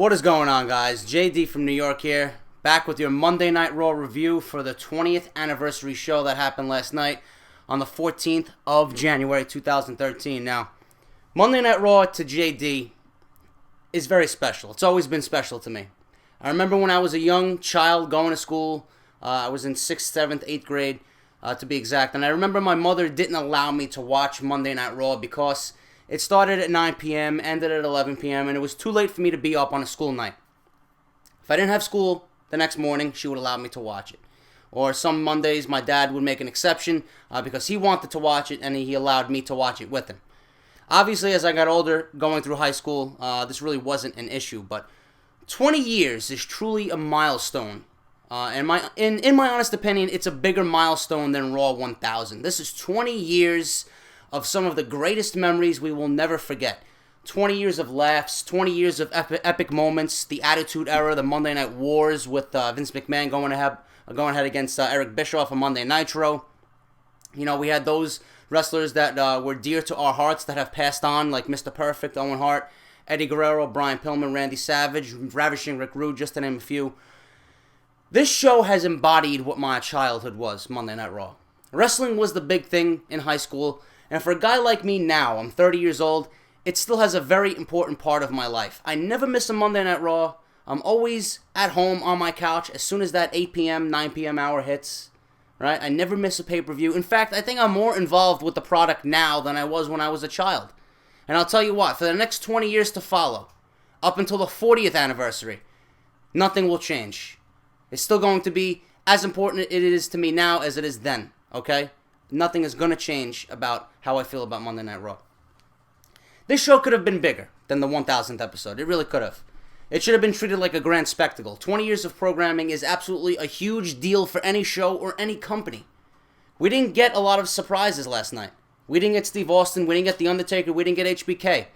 What is going on, guys? JD from New York here, back with your Monday Night Raw review for the 20th anniversary show that happened last night on the 14th of January 2013. Now, Monday Night Raw to JD is very special. It's always been special to me. I remember when I was a young child going to school. I was in 6th, 7th, 8th grade, to be exact. And I remember my mother didn't allow me to watch Monday Night Raw because it started at 9 p.m., ended at 11 p.m., and it was too late for me to be up on a school night. If I didn't have school the next morning, she would allow me to watch it. Or some Mondays, my dad would make an exception because he wanted to watch it, and he allowed me to watch it with him. Obviously, as I got older, going through high school, this really wasn't an issue, but 20 years is truly a milestone. In my honest opinion, it's a bigger milestone than Raw 1000. This is 20 years of some of the greatest memories we will never forget. 20 years of laughs, 20 years of epic moments, the Attitude Era, the Monday Night Wars with Vince McMahon going ahead against Eric Bischoff on Monday Nitro. You know, we had those wrestlers that were dear to our hearts that have passed on, like Mr. Perfect, Owen Hart, Eddie Guerrero, Brian Pillman, Randy Savage, Ravishing Rick Rude, just to name a few. This show has embodied what my childhood was, Monday Night Raw. Wrestling was the big thing in high school, and for a guy like me now, I'm 30 years old, it still has a very important part of my life. I never miss a Monday Night Raw. I'm always at home on my couch as soon as that 8 p.m., 9 p.m. hour hits. Right? I never miss a pay-per-view. In fact, I think I'm more involved with the product now than I was when I was a child. And I'll tell you what, for the next 20 years to follow, up until the 40th anniversary, nothing will change. It's still going to be as important it is to me now as it is then, okay? Nothing is going to change about how I feel about Monday Night Raw. This show could have been bigger than the 1000th episode. It really could have. It should have been treated like a grand spectacle. 20 years of programming is absolutely a huge deal for any show or any company. We didn't get a lot of surprises last night. We didn't get Steve Austin, we didn't get The Undertaker, we didn't get HBK.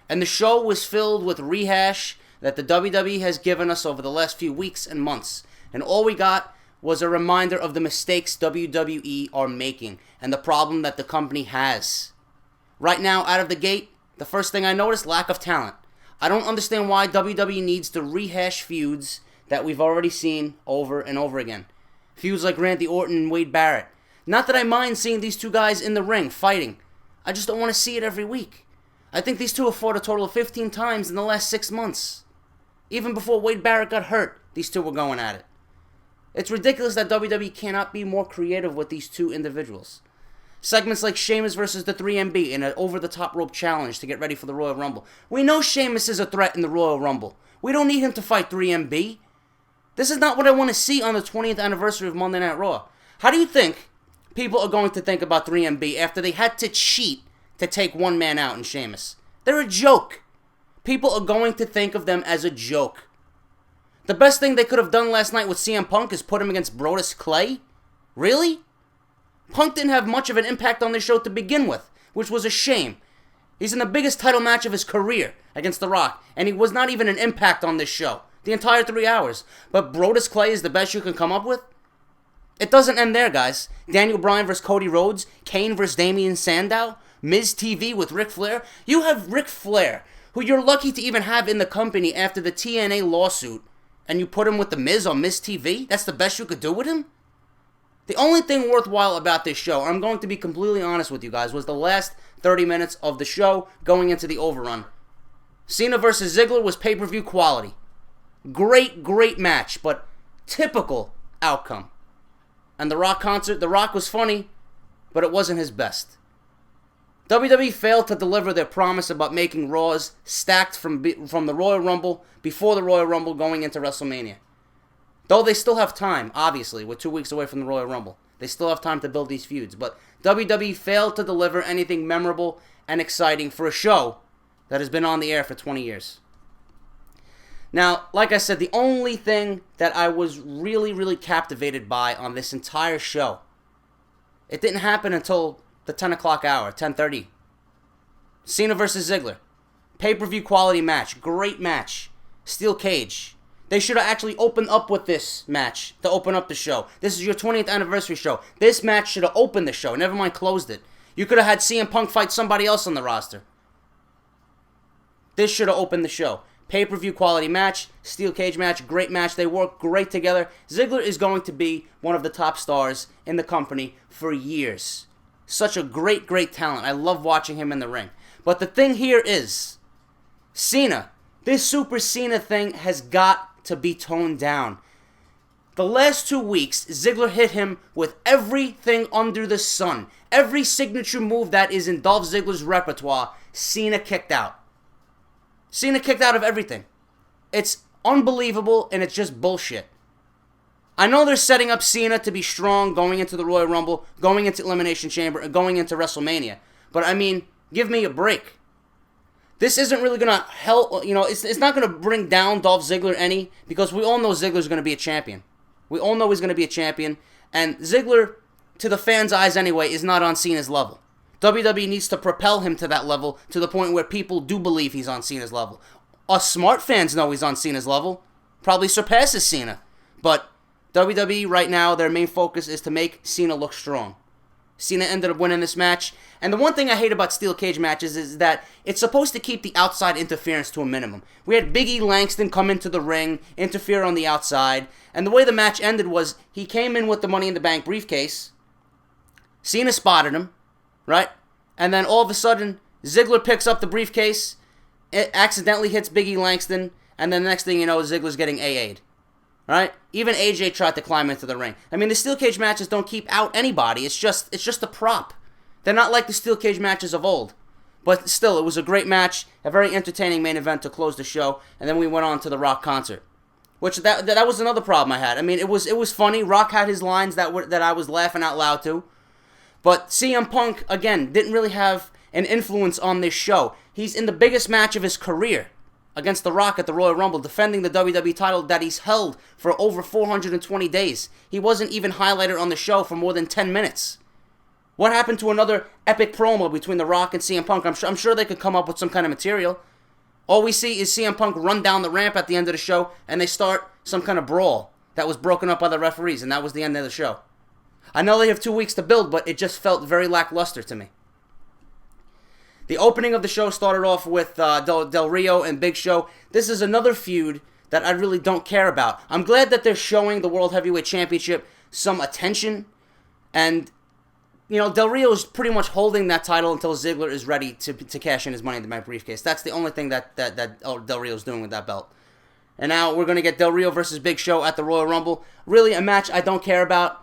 And the show was filled with rehash that the WWE has given us over the last few weeks and months. And all we got was a reminder of the mistakes WWE are making and the problem that the company has. Right now, out of the gate, the first thing I noticed, lack of talent. I don't understand why WWE needs to rehash feuds that we've already seen over and over again. Feuds like Randy Orton and Wade Barrett. Not that I mind seeing these two guys in the ring fighting. I just don't want to see it every week. I think these two have fought a total of 15 times in the last 6 months. Even before Wade Barrett got hurt, these two were going at it. It's ridiculous that WWE cannot be more creative with these two individuals. Segments like Sheamus versus the 3MB in an over-the-top rope challenge to get ready for the Royal Rumble. We know Sheamus is a threat in the Royal Rumble. We don't need him to fight 3MB. This is not what I want to see on the 20th anniversary of Monday Night Raw. How do you think people are going to think about 3MB after they had to cheat to take one man out in Sheamus? They're a joke. People are going to think of them as a joke. The best thing they could have done last night with CM Punk is put him against Brodus Clay? Really? Punk didn't have much of an impact on this show to begin with, which was a shame. He's in the biggest title match of his career against The Rock, and he was not even an impact on this show the entire 3 hours. But Brodus Clay is the best you can come up with? It doesn't end there, guys. Daniel Bryan versus Cody Rhodes, Kane versus Damian Sandow, Miz TV with Ric Flair. You have Ric Flair, who you're lucky to even have in the company after the TNA lawsuit, and you put him with The Miz on Miz TV? That's the best you could do with him? The only thing worthwhile about this show, I'm going to be completely honest with you guys, was the last 30 minutes of the show going into the overrun. Cena versus Ziggler was pay-per-view quality. Great match, but typical outcome. And the Rock concert, The Rock was funny, but it wasn't his best. WWE failed to deliver their promise about making Raws stacked from the Royal Rumble, before the Royal Rumble going into WrestleMania. Though they still have time, obviously, we're 2 weeks away from the Royal Rumble. They still have time to build these feuds. But WWE failed to deliver anything memorable and exciting for a show that has been on the air for 20 years. Now, like I said, the only thing that I was really captivated by on this entire show, it didn't happen until the 10 o'clock hour, 10:30. Cena versus Ziggler. Pay-per-view quality match. Great match. Steel cage. They should have actually opened up with this match to open up the show. This is your 20th anniversary show. This match should have opened the show. Never mind closed it. You could have had CM Punk fight somebody else on the roster. This should have opened the show. Pay-per-view quality match, steel cage match, great match. They work great together. Ziggler is going to be one of the top stars in the company for years. Such a great, great talent. I love watching him in the ring. But the thing here is, Cena. This Super Cena thing has got to be toned down. The last 2 weeks, Ziggler hit him with everything under the sun. Every signature move that is in Dolph Ziggler's repertoire, Cena kicked out. Cena kicked out of everything. It's unbelievable, and it's just bullshit. I know they're setting up Cena to be strong going into the Royal Rumble, going into Elimination Chamber, and going into WrestleMania. But, I mean, give me a break. This isn't really going to help, it's not going to bring down Dolph Ziggler any, because we all know Ziggler's going to be a champion. We all know he's going to be a champion, and Ziggler, to the fans' eyes anyway, is not on Cena's level. WWE needs to propel him to that level, to the point where people do believe he's on Cena's level. Us smart fans know he's on Cena's level. Probably surpasses Cena. But WWE right now, their main focus is to make Cena look strong. Cena ended up winning this match. And the one thing I hate about steel cage matches is that it's supposed to keep the outside interference to a minimum. We had Big E Langston come into the ring, interfere on the outside. And the way the match ended was he came in with the Money in the Bank briefcase. Cena spotted him. Right? And then all of a sudden, Ziggler picks up the briefcase, it accidentally hits Big E Langston, and then the next thing you know, Ziggler's getting AA'd. Right? Even AJ tried to climb into the ring. I mean, the steel cage matches don't keep out anybody. It's just a prop. They're not like the steel cage matches of old. But still, it was a great match, a very entertaining main event to close the show, and then we went on to the Rock concert. Which, that was another problem I had. I mean, it was funny. Rock had his lines that I was laughing out loud to. But CM Punk, again, didn't really have an influence on this show. He's in the biggest match of his career against The Rock at the Royal Rumble, defending the WWE title that he's held for over 420 days. He wasn't even highlighted on the show for more than 10 minutes. What happened to another epic promo between The Rock and CM Punk? I'm sure they could come up with some kind of material. All we see is CM Punk run down the ramp at the end of the show, and they start some kind of brawl that was broken up by the referees, and that was the end of the show. I know they have 2 weeks to build, but it just felt very lackluster to me. The opening of the show started off with Del Rio and Big Show. This is another feud that I really don't care about. I'm glad that they're showing the World Heavyweight Championship some attention. And, Del Rio is pretty much holding that title until Ziggler is ready to cash in his Money in the Bank briefcase. That's the only thing that Del Rio is doing with that belt. And now we're going to get Del Rio versus Big Show at the Royal Rumble. Really a match I don't care about.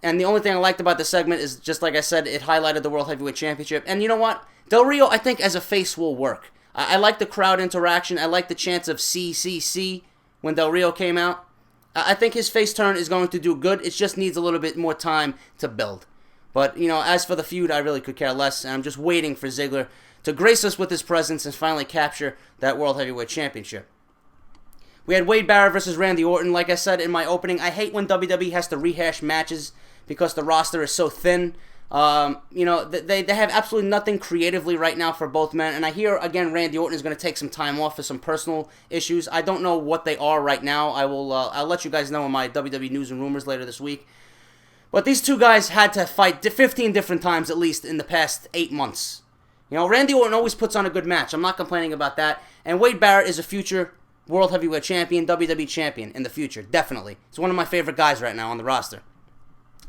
And the only thing I liked about this segment is, just like I said, it highlighted the World Heavyweight Championship. And you know what? Del Rio, I think, as a face will work. I like the crowd interaction. I like the chants of CCC when Del Rio came out. I think his face turn is going to do good. It just needs a little bit more time to build. But, as for the feud, I really could care less. And I'm just waiting for Ziggler to grace us with his presence and finally capture that World Heavyweight Championship. We had Wade Barrett versus Randy Orton. Like I said in my opening, I hate when WWE has to rehash matches because the roster is so thin. They have absolutely nothing creatively right now for both men. And I hear, again, Randy Orton is going to take some time off for some personal issues. I don't know what they are right now. I'll let you guys know in my WWE News and Rumors later this week. But these two guys had to fight 15 different times at least in the past 8 months. Randy Orton always puts on a good match. I'm not complaining about that. And Wade Barrett is a future World Heavyweight Champion, WWE Champion in the future, definitely. He's one of my favorite guys right now on the roster.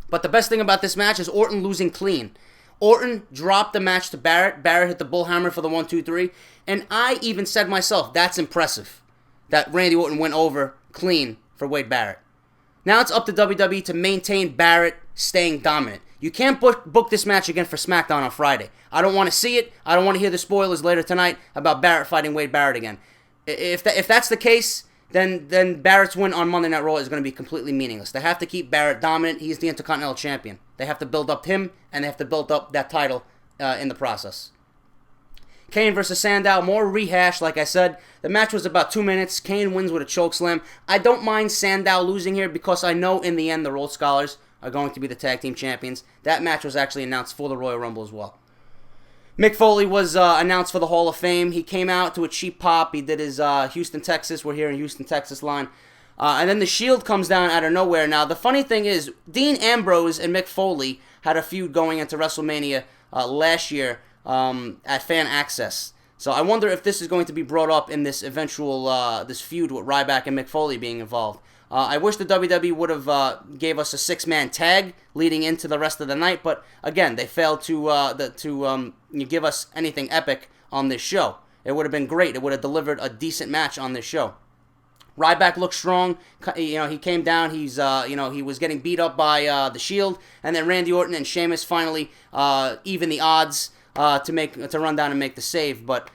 But the best thing about this match is Orton losing clean. Orton dropped the match to Barrett. Barrett hit the bullhammer for the 1-2-3. And I even said myself, that's impressive that Randy Orton went over clean for Wade Barrett. Now it's up to WWE to maintain Barrett staying dominant. You can't book this match again for SmackDown on Friday. I don't want to see it. I don't want to hear the spoilers later tonight about Barrett fighting Wade Barrett again. If that's the case, then Barrett's win on Monday Night Raw is going to be completely meaningless. They have to keep Barrett dominant. He's the Intercontinental Champion. They have to build up him, and they have to build up that title in the process. Kane versus Sandow, more rehash, like I said. The match was about 2 minutes. Kane wins with a chokeslam. I don't mind Sandow losing here because I know in the end the Rhodes Scholars are going to be the tag team champions. That match was actually announced for the Royal Rumble as well. Mick Foley was announced for the Hall of Fame. He came out to a cheap pop. He did his Houston, Texas. We're here in Houston, Texas line. And then the Shield comes down out of nowhere. Now, the funny thing is, Dean Ambrose and Mick Foley had a feud going into WrestleMania last year at Fan Access. So I wonder if this is going to be brought up in this eventual this feud with Ryback and Mick Foley being involved. I wish the WWE would have gave us a 6-man tag leading into the rest of the night, but again, they failed to give us anything epic on this show. It would have been great. It would have delivered a decent match on this show. Ryback looked strong. He came down. He was getting beat up by the Shield, and then Randy Orton and Sheamus finally even the odds to run down and make the save. But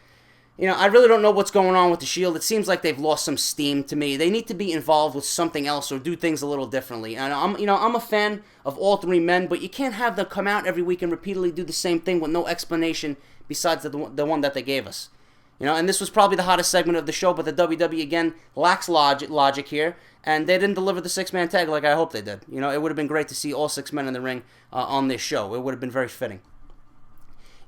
I really don't know what's going on with the Shield. It seems like they've lost some steam to me. They need to be involved with something else or do things a little differently. And I'm a fan of all three men, but you can't have them come out every week and repeatedly do the same thing with no explanation besides the one that they gave us. And this was probably the hottest segment of the show, but the WWE, again, lacks logic here, and they didn't deliver the 6-man tag like I hoped they did. It would have been great to see all 6 men in the ring on this show. It would have been very fitting.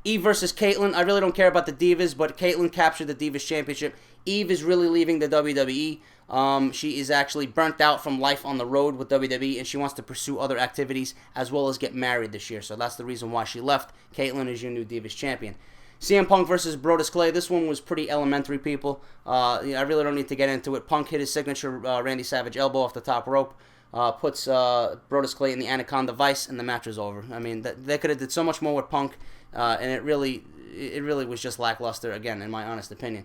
Eve versus Caitlyn. I really don't care about the Divas, but Caitlyn captured the Divas Championship. Eve is really leaving the WWE. She is actually burnt out from life on the road with WWE, and she wants to pursue other activities as well as get married this year. So that's the reason why she left. Caitlyn is your new Divas Champion. CM Punk versus Brodus Clay. This one was pretty elementary, people. I really don't need to get into it. Punk hit his signature Randy Savage elbow off the top rope, puts Brodus Clay in the Anaconda Vice, and the match is over. I mean, they could have did so much more with Punk, and it really was just lackluster, again, in my honest opinion.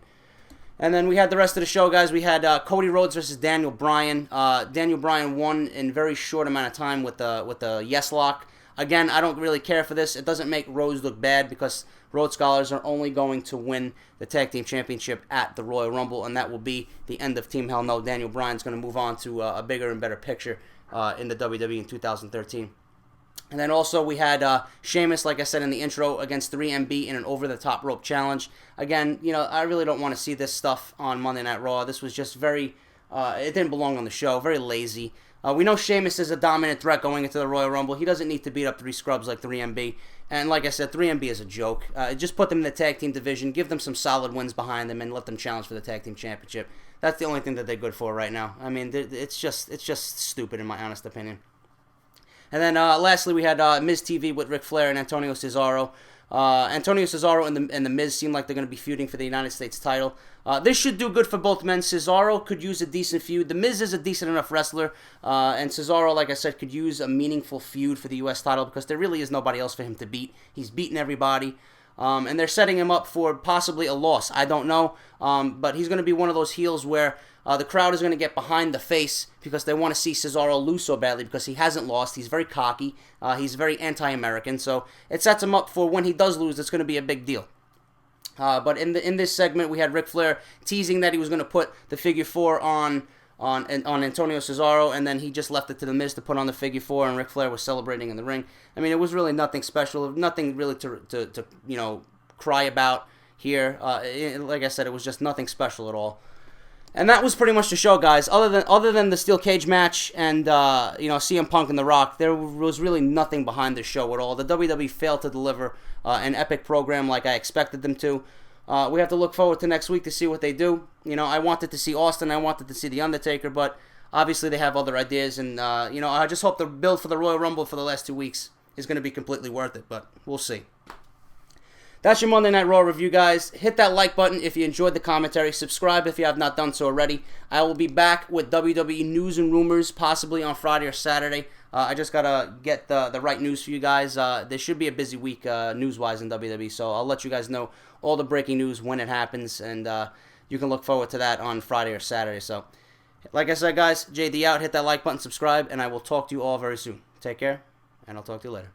And then we had the rest of the show, guys. We had Cody Rhodes versus Daniel Bryan. Daniel Bryan won in a very short amount of time with the yes lock. Again, I don't really care for this. It doesn't make Rhodes look bad because Rhodes Scholars are only going to win the Tag Team Championship at the Royal Rumble, and that will be the end of Team Hell No. Daniel Bryan's going to move on to a bigger and better picture in the WWE in 2013. And then also we had Sheamus, like I said in the intro, against 3MB in an over-the-top rope challenge. Again, I really don't want to see this stuff on Monday Night Raw. This was just very, it didn't belong on the show, very lazy. We know Sheamus is a dominant threat going into the Royal Rumble. He doesn't need to beat up 3 scrubs like 3MB. And like I said, 3MB is a joke. Just put them in the tag team division, give them some solid wins behind them, and let them challenge for the tag team championship. That's the only thing that they're good for right now. I mean, it's just stupid in my honest opinion. And then lastly, we had Miz TV with Ric Flair and Antonio Cesaro. Antonio Cesaro and the Miz seem like they're going to be feuding for the United States title. This should do good for both men. Cesaro could use a decent feud. The Miz is a decent enough wrestler. And Cesaro, like I said, could use a meaningful feud for the U.S. title because there really is nobody else for him to beat. He's beaten everybody. And they're setting him up for possibly a loss. I don't know. But he's going to be one of those heels where the crowd is going to get behind the face because they want to see Cesaro lose so badly because he hasn't lost. He's very cocky. He's very anti-American. So it sets him up for when he does lose, it's going to be a big deal. But in this segment, we had Ric Flair teasing that he was going to put the figure 4 on Antonio Cesaro, and then he just left it to The Miz to put on the figure 4, and Ric Flair was celebrating in the ring. I mean, it was really nothing special, nothing really to cry about here. Like I said, it was just nothing special at all. And that was pretty much the show, guys. Other than the steel cage match and CM Punk and The Rock, there was really nothing behind the show at all. The WWE failed to deliver an epic program like I expected them to. We have to look forward to next week to see what they do. I wanted to see Austin, I wanted to see The Undertaker, but obviously they have other ideas. And I just hope the build for the Royal Rumble for the last 2 weeks is going to be completely worth it. But we'll see. That's your Monday Night Raw review, guys. Hit that like button if you enjoyed the commentary. Subscribe if you have not done so already. I will be back with WWE news and rumors, possibly on Friday or Saturday. I just got to get the right news for you guys. There should be a busy week news-wise in WWE, so I'll let you guys know all the breaking news when it happens, and you can look forward to that on Friday or Saturday. So, like I said, guys, JD out. Hit that like button, subscribe, and I will talk to you all very soon. Take care, and I'll talk to you later.